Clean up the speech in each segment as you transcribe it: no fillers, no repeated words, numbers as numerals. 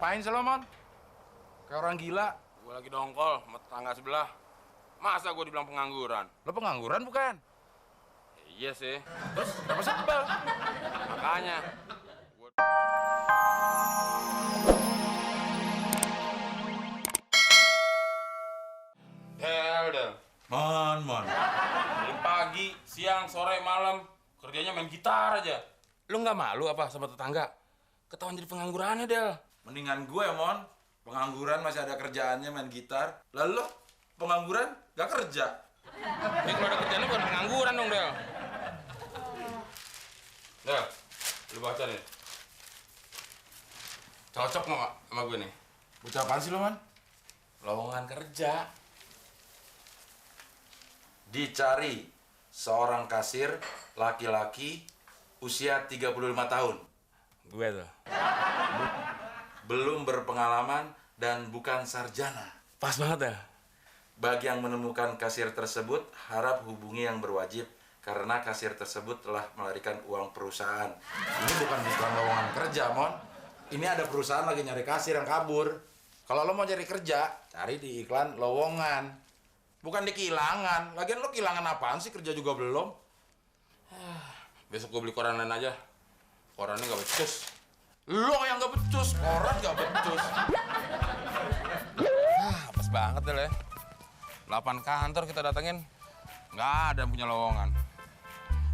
Ngapain sih lo, Mon? Kayak orang gila. Gue lagi dongkol sama tetangga sebelah. Masa gue dibilang pengangguran? Lo pengangguran bukan? Iya sih. Terus kenapa sebel? Makanya. Del. Mon. Dari pagi, siang, sore, malam. Kerjanya main gitar aja. Lu nggak malu apa sama tetangga? Ketahuan jadi penganggurannya, Del. Mendingan gue, Mon. Pengangguran masih ada kerjaannya main gitar. Lalu lo pengangguran gak kerja. Ini kalau ada kerjaan lu bukan pengangguran dong, Del. Del, lu baca nih. Cocok nggak sama gue nih? Bocah apaan sih lo, Mon? Lowongan kerja. Dicari seorang kasir laki-laki usia 35 tahun. Gue tuh. Belum berpengalaman dan bukan sarjana. Pas banget ya. Bagi yang menemukan kasir tersebut, harap hubungi yang berwajib karena kasir tersebut telah melarikan uang perusahaan. Ini bukan iklan lowongan kerja, Mon. Ini ada perusahaan lagi nyari kasir yang kabur. Kalau lo mau cari kerja, cari di iklan lowongan. Bukan di kehilangan. Lagian lo kehilangan apaan sih? Kerja juga belum. Besok gue beli koran lain aja. Korannya nggak becus. Lo yang gak becus, koran gak becus. Pas banget deh, 8 kantor kita datengin, nggak ada yang punya lowongan.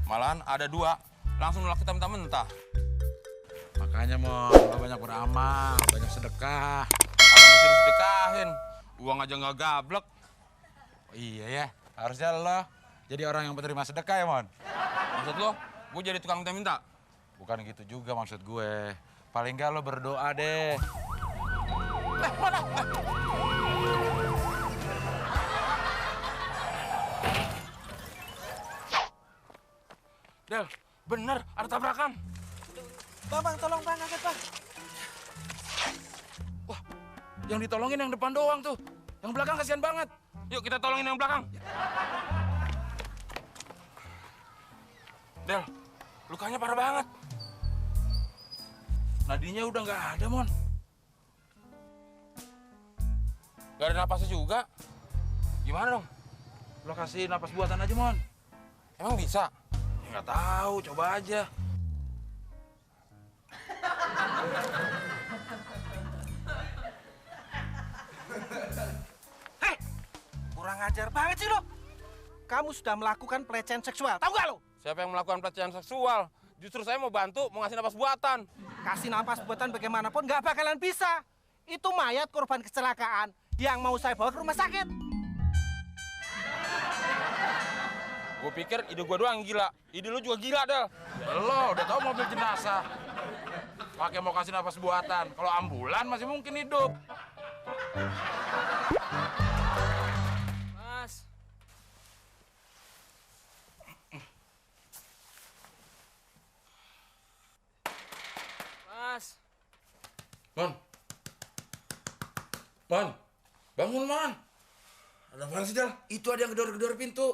Malahan ada 2, langsung nolak kita mentah-mentah. Makanya, Mon, lo banyak beramal, banyak sedekah. Kalau mesti disedekahin, uang aja nggak gablek. Oh, iya ya, harusnya lo jadi orang yang penerima sedekah ya, Mon. Maksud lo, gue jadi tukang minta-minta? Bukan gitu juga maksud gue. Paling nggak lo berdoa deh. Mana? Del, bener ada tabrakan. Bang, tolong bang, angkat bang. Wah, yang ditolongin yang depan doang tuh. Yang belakang kasihan banget. Yuk kita tolongin yang belakang. Del, lukanya parah banget. Nadinya udah nggak ada, Mon. Gak ada napasnya juga. Gimana dong? Lo kasih napas buatan aja, Mon. Emang bisa? Ya, nggak tahu, coba aja. Hei, kurang ajar banget sih lo. Kamu sudah melakukan pelecehan seksual, tahu gak lo? Siapa yang melakukan pelecehan seksual? Justru saya mau bantu, mau ngasih napas buatan. Kasih napas buatan bagaimanapun nggak bakalan bisa. Itu mayat korban kecelakaan yang mau saya bawa ke rumah sakit. Gue pikir ide gue doang gila. Ide lu juga gila, Del. Lo udah tahu mobil jenazah. Pakai mau kasih napas buatan. Kalau ambulan masih mungkin hidup. Mas. Mas. Mon. Mon. Bangun, Mon. Ada apaan sih, Del? Itu ada yang gedor-gedor pintu.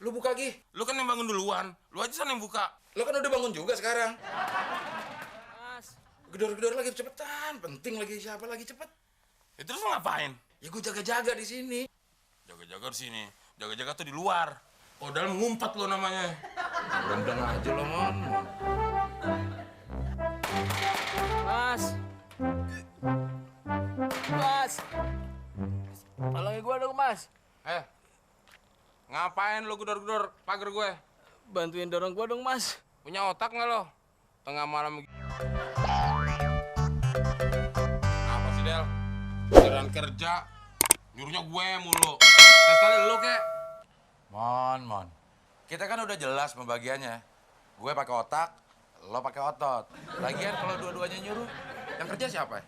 Lu buka, Gi. Lu kan yang bangun duluan. Lu aja sana yang buka. Lo kan udah bangun juga sekarang. Mas. Gedor-gedor lagi cepetan. Penting lagi siapa lagi cepet. Ya terus lu ngapain? Ya gue jaga-jaga di sini. Jaga-jaga di sini. Jaga-jaga tuh di luar. Oh, dalam ngumpat lo namanya. Rendang aja lo, Mon. Mas. Mas. Tolongin gue dong, Mas. Ngapain lo gedor-gedor pagar gue? Bantuin dorong gua dong, Mas. Punya otak nggak lo? Tengah malam begini. Apa sih, Del? Giliran kerja, nyuruhnya gue mulu. Sekali lo kek. Mon. Kita kan udah jelas pembagiannya. Gue pakai otak, lo pakai otot. Lagian kalau dua-duanya nyuruh, yang kerja siapa?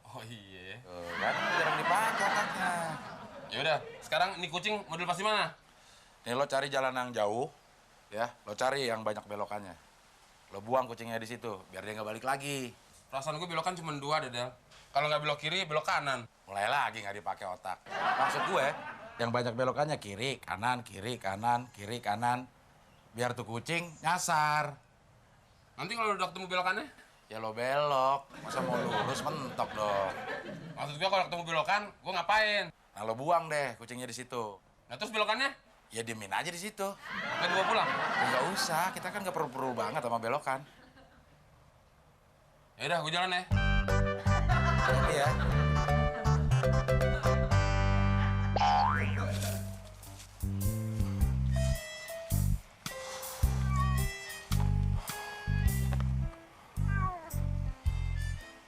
Oh iya. Tuh, kan jarang dipakai otaknya. Ya udah, sekarang ini kucing mau dilepas di mana? Nih lo cari jalan yang jauh, ya. Lo cari yang banyak belokannya. Lo buang kucingnya di situ, biar dia nggak balik lagi. Perasaan gue belokan cuma 2, Del. Kalau nggak belok kiri, belok kanan. Mulai lagi nggak dipakai otak. Maksud gue, yang banyak belokannya kiri, kanan, kiri, kanan, kiri, kanan. Biar tuh kucing nyasar. Nanti kalau udah ketemu belokannya, Ya lo belok, masa mau lurus mentok dong. Maksud gua kalau ketemu belokan, gua ngapain? Nah lo buang deh kucingnya di situ. Nah terus belokannya? Ya diemin aja di situ. Kan gua pulang. Enggak usah, kita kan nggak perlu-perlu banget sama belokan. Ya udah, gua jalan ya. Ini ya.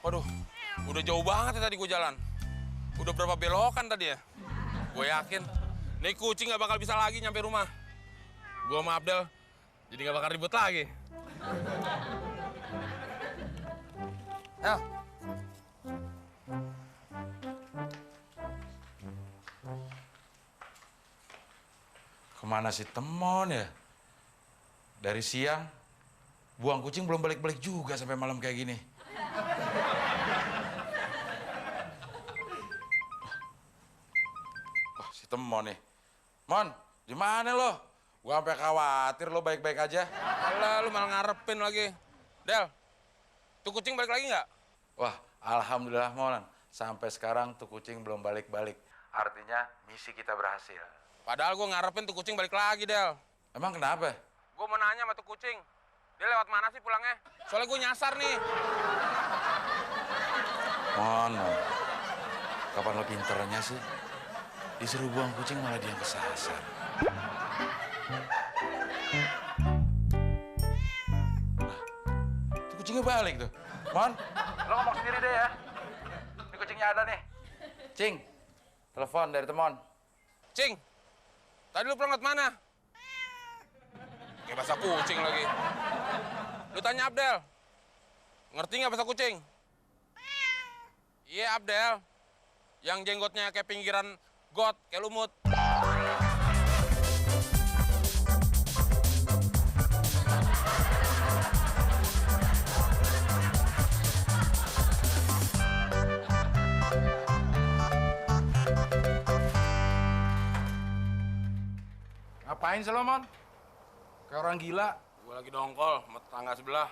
Waduh, udah jauh banget ya tadi gue jalan. Udah berapa belokan tadi ya? Gue yakin, nih kucing gak bakal bisa lagi nyampe rumah. Gue sama Abdel, jadi gak bakal ribut lagi. Ya. Kemana si Temon ya? Dari siang, buang kucing belum balik-balik juga sampai malam kayak gini. Wah, si Temon nih. Mon, di mana lo? Gua sampai khawatir lo baik-baik aja. Alah, lu malah ngarepin lagi. Del, tuh kucing balik lagi nggak? Wah, alhamdulillah Mon. Sampai sekarang tuh kucing belum balik-balik. Artinya misi kita berhasil. Padahal gue ngarepin tuh kucing balik lagi, Del. Emang kenapa? Gue mau nanya sama tuh kucing. Dia lewat mana sih pulangnya? Soalnya gue nyasar nih. Mon. Kapan lo pinternya sih? Disuruh buang kucing malah dia yang kesasar. Tuh kucingnya balik tuh. Mon, lo ngomong sendiri deh ya. Ini kucingnya ada nih. Cing, telepon dari Temon. Cing, tadi lu pulang ke mana? Kayak bahasa kucing lagi. Lu tanya Abdel. Ngerti nggak bahasa kucing? Iya, Abdel. Yang jenggotnya kayak pinggiran got, kayak lumut. Ngapain sih lo, Mon? Kayak orang gila. Gue lagi dongkol sama tetangga sebelah.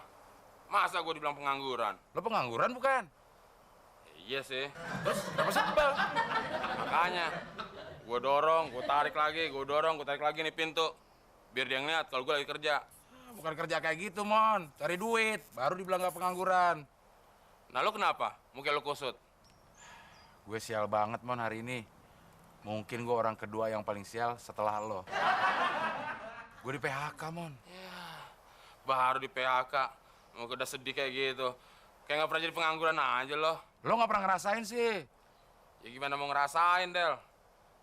Masa gue dibilang pengangguran? Lo pengangguran bukan? Iya sih. Terus kenapa sebel? Makanya, gue dorong, gue tarik lagi, gue dorong, gue tarik lagi nih pintu. Biar dia ngeliat kalau gue lagi kerja. Bukan kerja kayak gitu, Mon. Cari duit, baru dibilang gak pengangguran. Nah lu kenapa? Mungkin lu kusut. Gue sial banget, Mon, hari ini. Mungkin gue orang kedua yang paling sial setelah lo. Gue di PHK, Mon. Baru di PHK, mau udah sedih kayak gitu. Kayak nggak pernah jadi pengangguran aja loh. Lo gak pernah ngerasain sih. Ya gimana mau ngerasain, Del?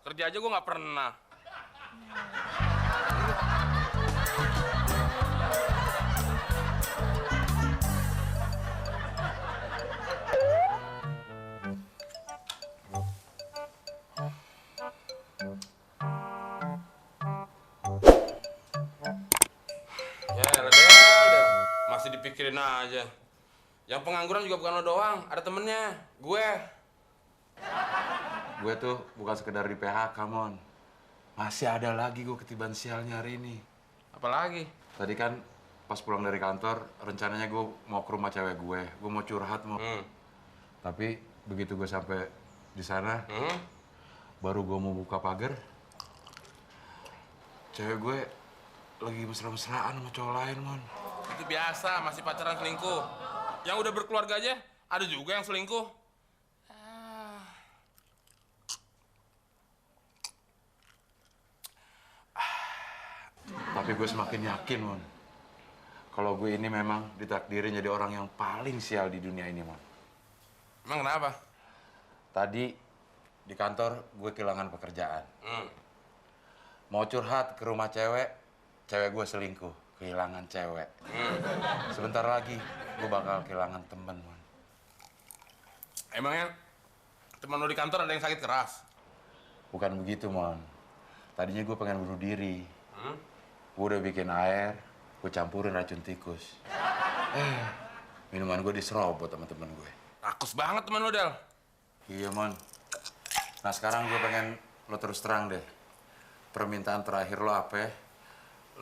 Kerja aja gue nggak pernah. Ya, Del. Masih dipikirin aja. Yang pengangguran juga bukan lo doang, ada temennya, gue. Gue tuh bukan sekedar di PHK, Mon. Masih ada lagi gue ketiban sialnya hari ini. Apalagi? Tadi kan pas pulang dari kantor, rencananya gue mau ke rumah cewek gue. Gue mau curhat, Mon. Tapi begitu gue sampai di sana, baru gue mau buka pagar, cewek gue lagi mesra-mesraan sama cowok lain, Mon. Itu biasa, masih pacaran selingkuh. Yang udah berkeluarga aja, ada juga yang selingkuh. Tapi gue semakin yakin, Mon. Kalau gue ini memang ditakdirin jadi orang yang paling sial di dunia ini, Mon. Emang kenapa? Tadi di kantor gue kehilangan pekerjaan. Mau curhat ke rumah cewek, cewek gue selingkuh, kehilangan cewek. Sebentar lagi gue bakal kehilangan temen, Mon. Emangnya teman lo di kantor ada yang sakit keras? Bukan begitu, Mon. Tadinya gue pengen bunuh diri. Gue udah bikin air, gue campurin racun tikus. Minuman gue diserobot sama temen gue. Rakus banget teman lo, Del. Iya, Mon. Nah, sekarang gue pengen lo terus terang deh. Permintaan terakhir lo apa?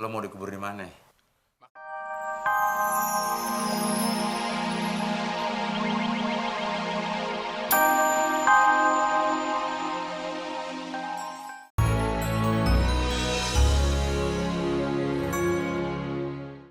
Lo mau dikubur di mana?